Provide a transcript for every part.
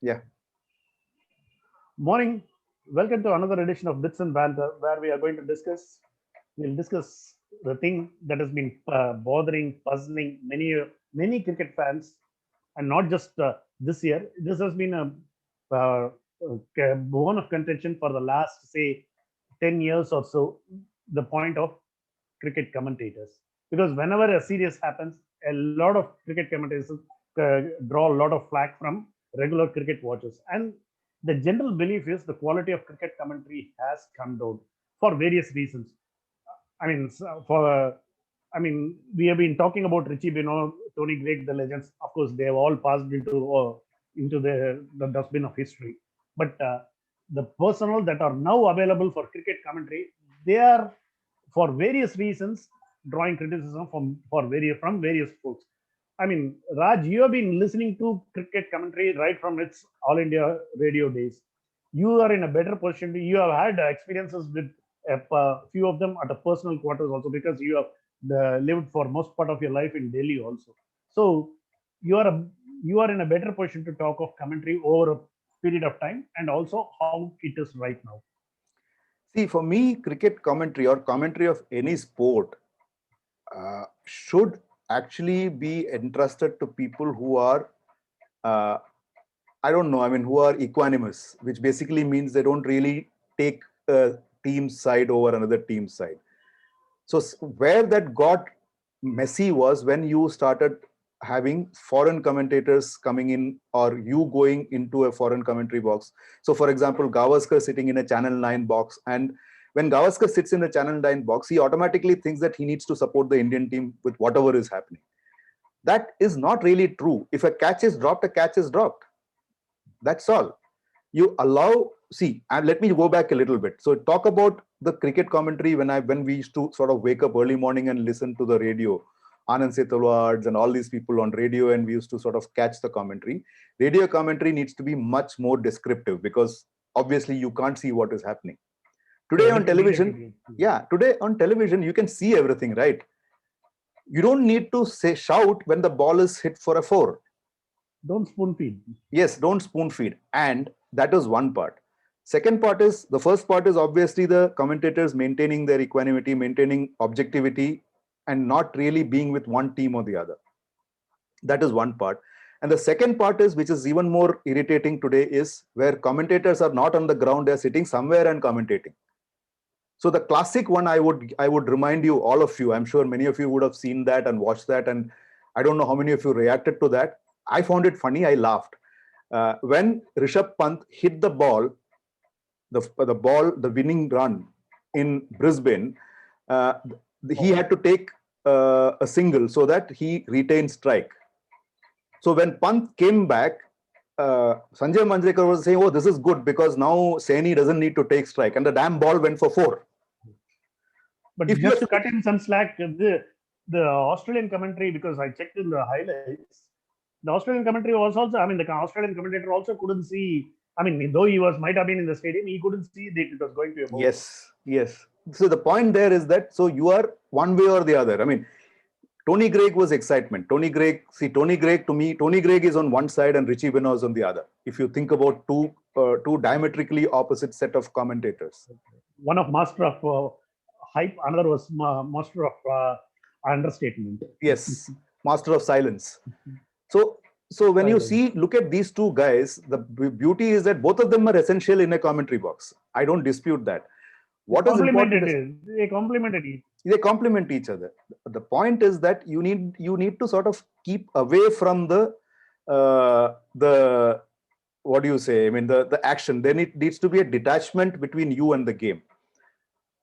Yeah. Morning. Welcome to another edition of Bits and Banter, where we are going to we'll discuss the thing that has been bothering, puzzling many cricket fans, and not just this year. This has been a bone of contention for the last, say, 10 years or so. The point of cricket commentators, because whenever a series happens, a lot of cricket commentators draw a lot of flack from regular cricket watchers, and the general belief is the quality of cricket commentary has come down for various reasons. I mean, we have been talking about Richie Bino, Tony Greig, the legends. Of course, they have all passed into the dustbin of history. But the personnel that are now available for cricket commentary, they are, for various reasons, drawing criticism from various folks. I mean, Raj, you have been listening to cricket commentary right from its All India radio days. You are in a better position. You have had experiences with a few of them at a personal quarters also, because you have lived for most part of your life in Delhi also. So you are you are in a better position to talk of commentary over a period of time, and also how it is right now. See, for me, cricket commentary or commentary of any sport should actually be entrusted to people who are, uh, I don't know, I mean, who are equanimous, which basically means they don't really take a team's side over another team's side. So where that got messy was when you started having foreign commentators coming in, or you going into a foreign commentary box. So for example, Gavaskar sitting in a Channel 9 box, and when Gavaskar sits in a Channel 9 box, he automatically thinks that he needs to support the Indian team with whatever is happening. That is not really true. If a catch is dropped, a catch is dropped. That's all. You allow, see, and let me go back a little bit. So talk about the cricket commentary when we used to sort of wake up early morning and listen to the radio, Anand Setalwards and all these people on radio, and we used to sort of catch the commentary. Radio commentary needs to be much more descriptive, because obviously you can't see what is happening. Today on We get television, it. yeah, today on television you can see everything, right? You don't need to say shout when the ball is hit for a four. Don't spoon feed. Yes, don't spoon feed. And that is one part. Second part is, the first part is obviously the commentators maintaining their equanimity, maintaining objectivity, and not really being with one team or the other. That is one part. And the second part is, which is even more irritating today, is where commentators are not on the ground, they're sitting somewhere and commentating. So the classic one, I would remind you, all of you, I'm sure many of you would have seen that and watched that, and I don't know how many of you reacted to that. I found it funny, I laughed. When Rishabh Pant hit the ball, the winning run in Brisbane, uh, he had to take a single so that he retained strike. So when Pant came back, Sanjay Manjrekar was saying, "Oh, this is good because now Saini doesn't need to take strike," and the damn ball went for four. But If you just to cut in some slack, the Australian commentary, because I checked in the highlights, the Australian commentary was also, I mean, the Australian commentator also couldn't see. I mean, though he might have been in the stadium, he couldn't see that it was going to a boundary. yes, yes. So the point there is that, so you are one way or the other. I mean, Tony Greig was excitement. Tony Greig, to me, Tony Greig is on one side and Richie Benaud is on the other. If you think about two diametrically opposite set of commentators. One of master of hype, another was master of understatement. Yes, master of silence. So, so when you Silence. see, look at these two guys, the beauty is that both of them are essential in a commentary box. I don't dispute that. What is important is They complemented it. they complement each other. The point is that you need to sort of keep away from the what do you say? I mean, the action. Then it needs to be a detachment between you and the game,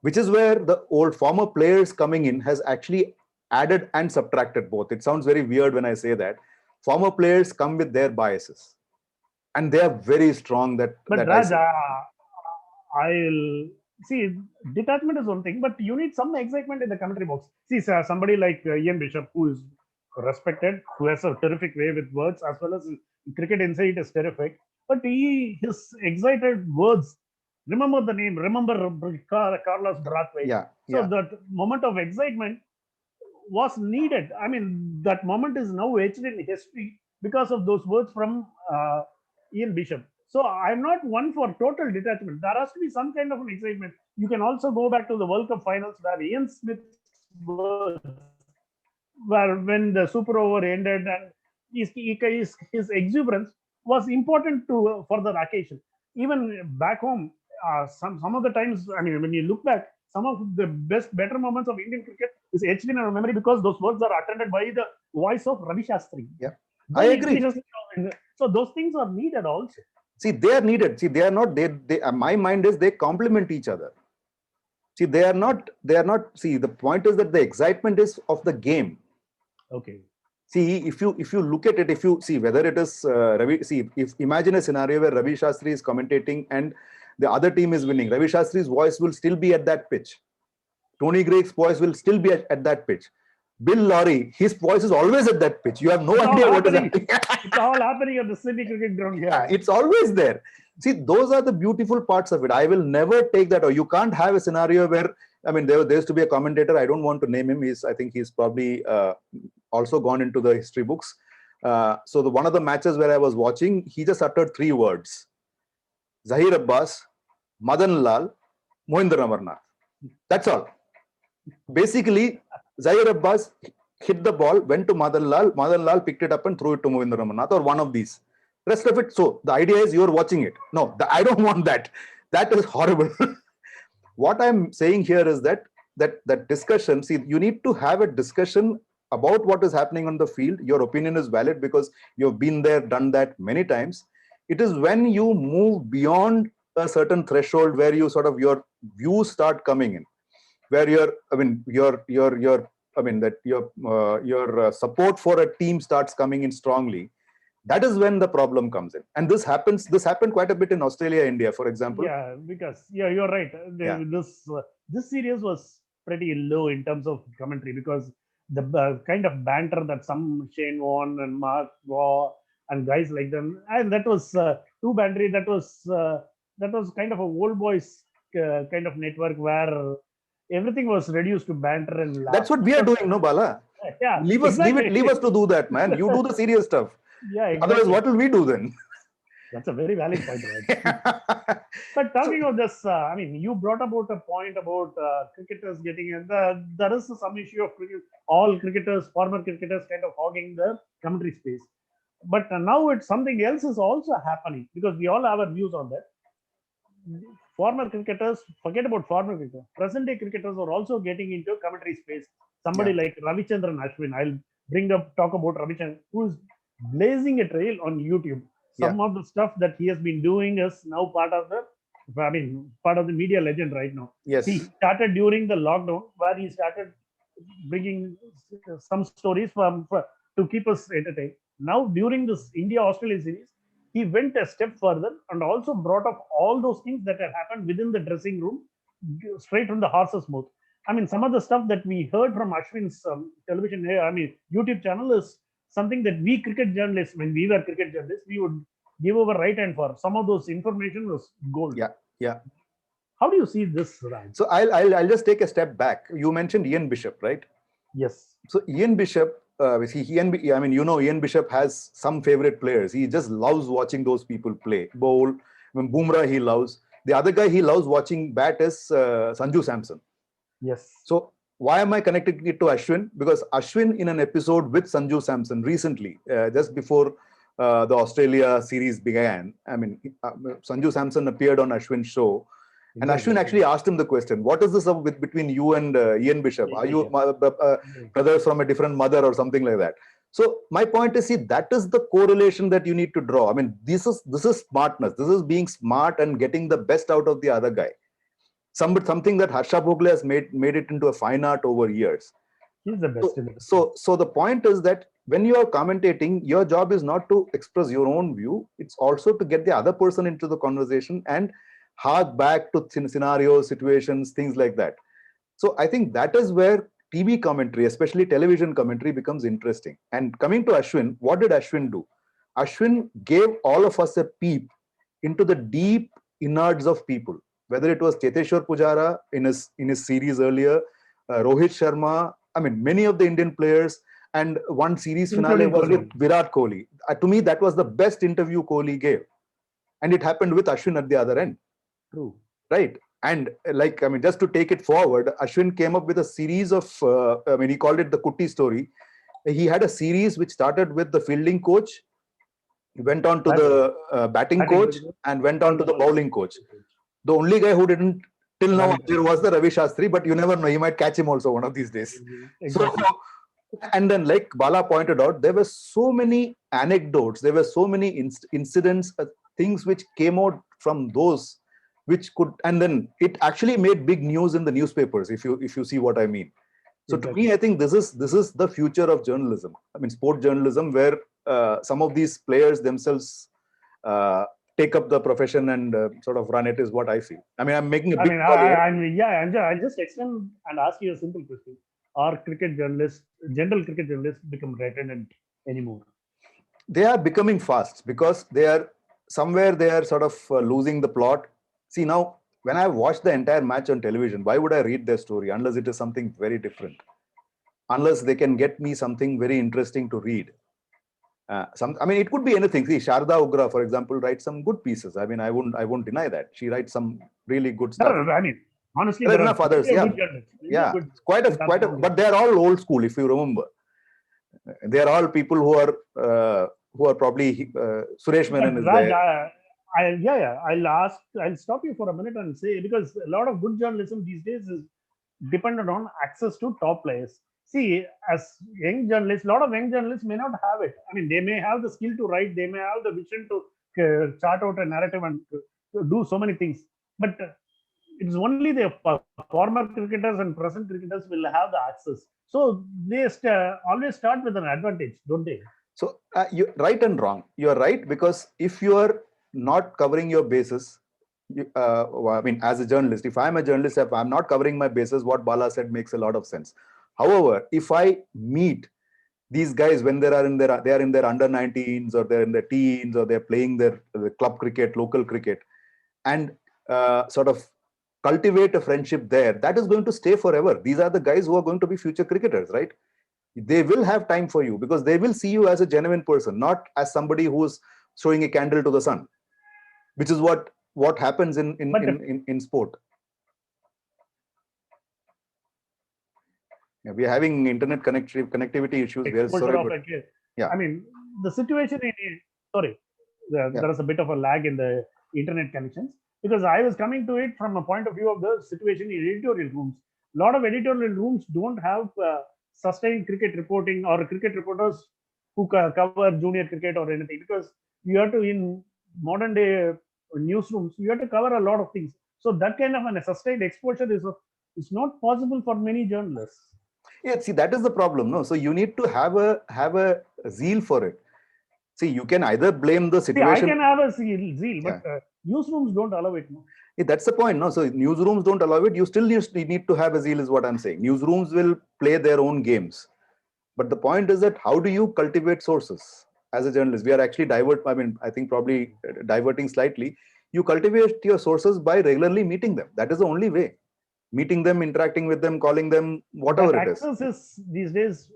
which is where the old former players coming in has actually added and subtracted both. It sounds very weird when I say that. Former players come with their biases, and they are very strong. But That I Raj, say. I'll see, detachment is one thing, but you need some excitement in the commentary box. See, somebody like Ian Bishop, who is respected, who has a terrific way with words, as well as cricket insight is terrific. But his excited words, remember the name, remember Carlos Brathwaite. Yeah, So yeah. that moment of excitement was needed. I mean, that moment is now etched in history because of those words from Ian Bishop. So I'm not one for total detachment. There has to be some kind of an excitement. You can also go back to the World Cup finals where Ian Smith's words, where when the super over ended and his exuberance was important to for the occasion. Even back home, some of the times, I mean, when you look back, some of the better moments of Indian cricket is etched in our memory because those words are attended by the voice of Ravi Shastri. Yeah, I agree. So those things are needed also. See, they are needed. See, they are not. They. My mind is they complement each other. See, they are not. See, the point is that the excitement is of the game. Okay. See, if you look at it, if you see whether it is Ravi. See, if imagine a scenario where Ravi Shastri is commentating and the other team is winning, Ravi Shastri's voice will still be at that pitch. Tony Greig's voice will still be at that pitch. Bill Lawry, his voice is always at that pitch. You have no idea what is happening. It's all happening at the Sydney cricket ground here. It's always there. See, those are the beautiful parts of it. I will never take that. Or you can't have a scenario where, I mean, there used to be a commentator. I don't want to name him. I think he's probably also gone into the history books. So one of the matches where I was watching, he just uttered 3 words: Zahir Abbas, Madan Lal, Mohinder Amarnath. That's all. Basically, Zahir Abbas hit the ball, went to Madan Lal picked it up and threw it to Mohinder Amarnath, or one of these. Rest of it, so the idea is you're watching it. No, I don't want that. That is horrible. What I'm saying here is that discussion, see, you need to have a discussion about what is happening on the field. Your opinion is valid because you've been there, done that many times. It is when you move beyond a certain threshold where you sort of, your views start coming in, where your support for a team starts coming in strongly. That is when the problem comes in. And this happened quite a bit in Australia, India, for example. Yeah, because you're right. This series was pretty low in terms of commentary because the kind of banter that some Shane Warne and Mark Waugh and guys like them, and that was too bantery. That was kind of a old boys kind of network where everything was reduced to banter and laugh. That's what we are doing, no, Bala? Yeah, leave us to do that, man. You do the serious stuff. Yeah, exactly. Otherwise, what will we do then? That's a very valid point, right? But talking of this, I mean, you brought about a point about cricketers getting in. There is some issue of all cricketers, former cricketers, kind of hogging the commentary space. But now it's something else is also happening because we all have our views on that. Former cricketers, forget about former cricketers. Present-day cricketers are also getting into commentary space. Somebody like Ravichandran Ashwin. I'll talk about Ravichandran, who's blazing a trail on YouTube. Some of the stuff that he has been doing is now part of the media legend right now. Yes. He started during the lockdown where he started bringing some stories to keep us entertained. Now during this India-Australia series, he went a step further and also brought up all those things that had happened within the dressing room straight from the horse's mouth. I mean, some of the stuff that we heard from Ashwin's YouTube channel is something that we cricket journalists, when we were cricket journalists, we would give over right hand for. Some of those information was gold. Yeah. How do you see this, Raj? So I'll just take a step back. You mentioned Ian Bishop, right? Yes. So Ian Bishop, Ian Bishop has some favorite players. He just loves watching those people play. Bowl, Bumrah he loves. The other guy he loves watching bat is Sanju Samson. Yes. So why am I connecting it to Ashwin? Because Ashwin, in an episode with Sanju Samson recently, just before the Australia series began, Sanju Samson appeared on Ashwin's show. And Ashwin actually asked him the question, what is this between you and Ian Bishop? Are you brothers from a different mother or something like that? So my point is, see, that is the correlation that you need to draw. I mean, this is smartness. This is being smart and getting the best out of the other guy. Something that Harsha Bhogle has made it into a fine art over years. He's the best. So the point is that when you are commentating, your job is not to express your own view. It's also to get the other person into the conversation and hark back to scenarios, situations, things like that. So I think that is where TV commentary, especially television commentary, becomes interesting. And coming to Ashwin, what did Ashwin do? Ashwin gave all of us a peep into the deep innards of people. Whether it was Cheteshwar Pujara in his series earlier, Rohit Sharma, many of the Indian players, and one series finale was with Virat Kohli. To me, that was the best interview Kohli gave. And it happened with Ashwin at the other end. True. Right. And like, I mean, just to take it forward, Ashwin came up with a series of, he called it the Kutti story. He had a series which started with the fielding coach, went on to the batting coach, and went on to the bowling coach. The only guy who didn't till now there was the Ravi Shastri, but you never know, you might catch him also one of these days. Exactly. So, and then like Bala pointed out, there were so many anecdotes, there were so many incidents, things which came out from those, which could, and then it actually made big news in the newspapers, if you see what I mean. So exactly. To me, I think this is the future of journalism. I mean, sport journalism, where some of these players themselves take up the profession and sort of run it, is what I feel. I mean, I'm making a big I'll just extend and ask you a simple question. Are cricket journalists, general cricket journalists, become redundant anymore? They are becoming fast because they are sort of losing the plot. See, now, when I watch the entire match on television, why would I read their story unless it is something very different? Unless they can get me something very interesting to read. I mean, it could be anything. See, Sharda Ugra, for example, writes some good pieces. I mean, I won't deny that. She writes some really good stuff. I mean, honestly, there are enough others. Yeah, quite a. But they are all old school, if you remember. They are all people who are probably Suresh Menon is Raj, there. I'll stop you for a minute and say, because a lot of good journalism these days is dependent on access to top players. See, as young journalists, a lot of young journalists may not have it. I mean, they may have the skill to write, they may have the vision to chart out a narrative and to do so many things. But it's only the former cricketers and present cricketers will have the access. So they always start with an advantage, don't they? So you're right and wrong. You're right, because if you are not covering your bases, I mean, as a journalist, if I'm a journalist, if I'm not covering my bases, what Bala said makes a lot of sense. However, if I meet these guys when they are in their under 19s, or they're in their teens, or they're playing their club cricket, local cricket, and sort of cultivate a friendship there, that is going to stay forever. These are the guys who are going to be future cricketers, right? They will have time for you because they will see you as a genuine person, not as somebody who's throwing a candle to the sun, which is what happens in sport. Yeah, we are having internet connectivity issues. I mean, the situation there is a bit of a lag in the internet connections, because I was coming to it from a point of view of the situation in editorial rooms. A lot of editorial rooms don't have sustained cricket reporting or cricket reporters who cover junior cricket or anything, because you have to, in modern day newsrooms, you have to cover a lot of things. So that kind of a sustained exposure is not possible for many journalists. Yeah, see, that is the problem, no? So you need to have a zeal for it. See, you can either blame the situation. See, I can have a zeal, but newsrooms don't allow it. No? Yeah, that's the point, no? So newsrooms don't allow it. You still need to have a zeal, is what I'm saying. Newsrooms will play their own games. But the point is that how do you cultivate sources as a journalist? We are actually I think probably diverting slightly. You cultivate your sources by regularly meeting them. That is the only way. Meeting them, interacting with them, calling them, whatever it is. Access is, these days,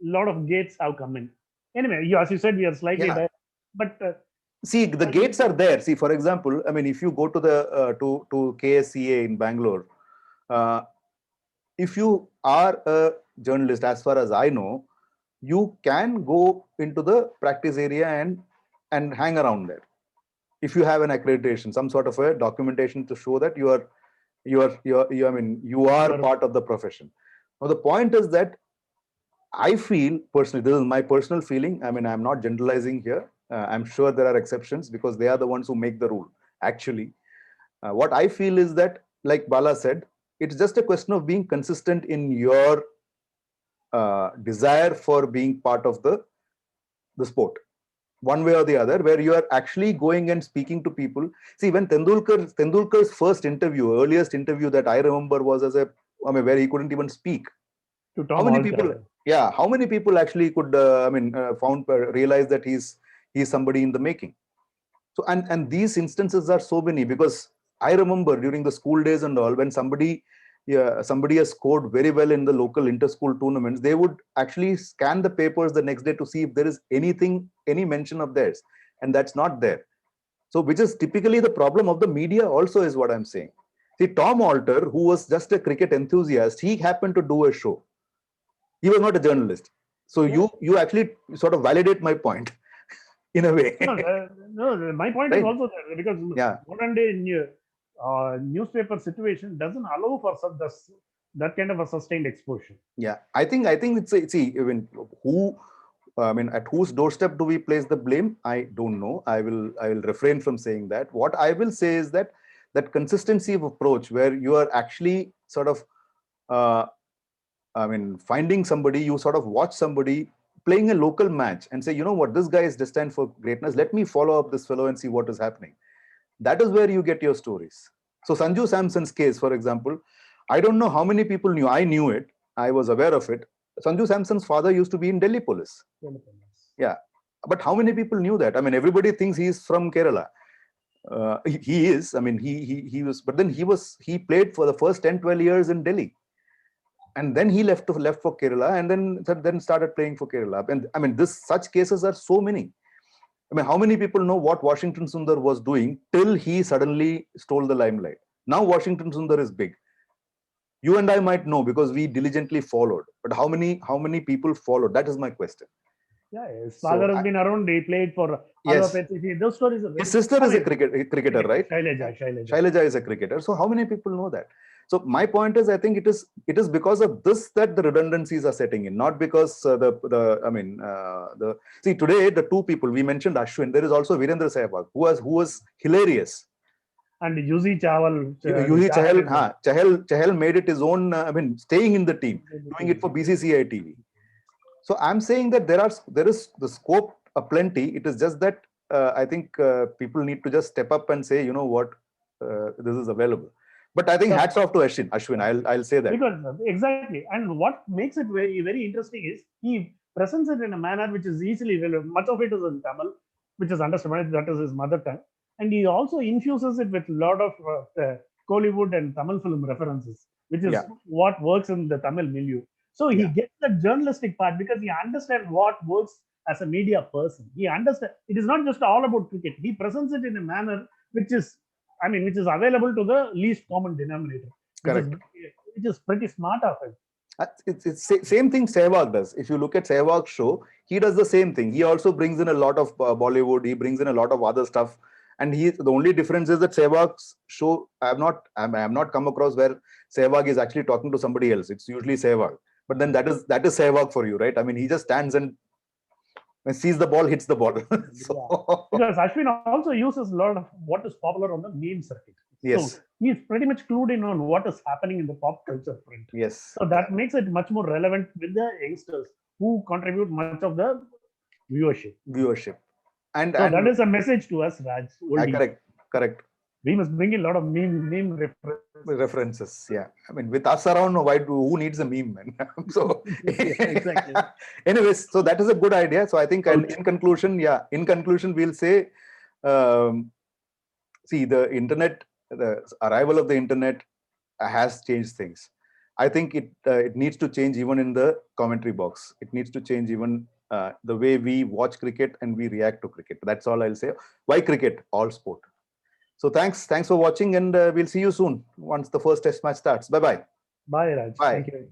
a lot of gates have come in. Anyway, as you said, we are slightly there. But see, the gates are there. See, for example, I mean, if you go to the to KSCA in Bangalore, if you are a journalist, as far as I know, you can go into the practice area and hang around there. If you have an accreditation, some sort of a documentation to show that you are part of the profession. Now, the point is that I feel personally, this is my personal feeling. I mean, I'm not generalizing here. I'm sure there are exceptions because they are the ones who make the rule. Actually, what I feel is that, like Bala said, it's just a question of being consistent in your desire for being part of the sport, one way or the other, where you are actually going and speaking to people. See, when Tendulkar's first interview, earliest interview that I remember was where he couldn't even speak. How many people? Yeah, how many people actually could realize that he's somebody in the making? So and these instances are so many, because I remember during the school days and all, when somebody has scored very well in the local inter-school tournaments, they would actually scan the papers the next day to see if there is any mention of theirs, and that's not there. So which is typically the problem of the media also, is what I'm saying. See, Tom Alter, who was just a cricket enthusiast, he happened to do a show. He was not a journalist. So you actually sort of validate my point in a way. No, my point is also that because modern day newspaper situation doesn't allow for that kind of a sustained exposure. Yeah, I think it's even at whose doorstep do we place the blame? I don't know. I will refrain from saying that. What I will say is that consistency of approach, where you are actually sort of finding somebody, you sort of watch somebody playing a local match and say, you know what, this guy is destined for greatness. Let me follow up this fellow and see what is happening. That is where you get your stories. So Sanju Samson's case, for example, I don't know how many people knew. I knew it. I was aware of it. Sanju Samson's father used to be in Delhi police. Yeah. But how many people knew that? I mean, everybody thinks he's from Kerala. He is. I mean, he was, but then he played for the first 10, 12 years in Delhi. And then he left for Kerala, and then started playing for Kerala. And I mean, such cases are so many. I mean, how many people know what Washington Sundar was doing till he suddenly stole the limelight? Now Washington Sundar is big. You and I might know because we diligently followed. But how many people followed? That is my question. Yeah, his father has been around. He played for those stories are his sister is a cricketer, right? Shailaja is a cricketer. So how many people know that? So my point is, I think it is because of this that the redundancies are setting in, not because see, today the two people we mentioned, Ashwin, there is also Virendra Sehwag, who was hilarious. And Yuzi Chahal. Chahal made it his own, staying in the team, doing it for BCCI TV. So I'm saying that there is the scope aplenty. It is just that I think people need to just step up and say, you know what, this is available. But I think hats off to Ashwin. I'll say that. Because exactly. And what makes it very, very interesting is he presents it in a manner which is easily relevant. Much of it is in Tamil, which is understandable. That is his mother tongue. And he also infuses it with a lot of Kollywood and Tamil film references, which is what works in the Tamil milieu. So he gets the journalistic part because he understands what works as a media person. He understands it is not just all about cricket. He presents it in a manner which is available to the least common denominator. Correct. Which is pretty smart of him. It's same thing Sehwag does. If you look at Sehwag's show, he does the same thing. He also brings in a lot of Bollywood. He brings in a lot of other stuff. And the only difference is that Sehwag's show, I have not come across where Sehwag is actually talking to somebody else. It's usually Sehwag. But then that is Sehwag for you, right? I mean, he just stands and sees the ball, hits the ball. Because Ashwin also uses a lot of what is popular on the meme circuit. Yes. So he's pretty much clued in on what is happening in the pop culture front. Yes. So that makes it much more relevant with the youngsters who contribute much of the viewership. And that is a message to us, Raj. Correct. We must bring in a lot of meme references. Yeah, I mean, with us around, who needs a meme, man? So exactly. Anyways, so that is a good idea. So I think in conclusion, we'll say, see, the internet, the arrival of the internet has changed things. I think it needs to change even in the commentary box. It needs to change even the way we watch cricket and we react to cricket. That's all I'll say. Why cricket? All sport. So thanks for watching, and we'll see you soon once the first test match starts. Bye-bye. Bye, Raj. Bye. Thank you.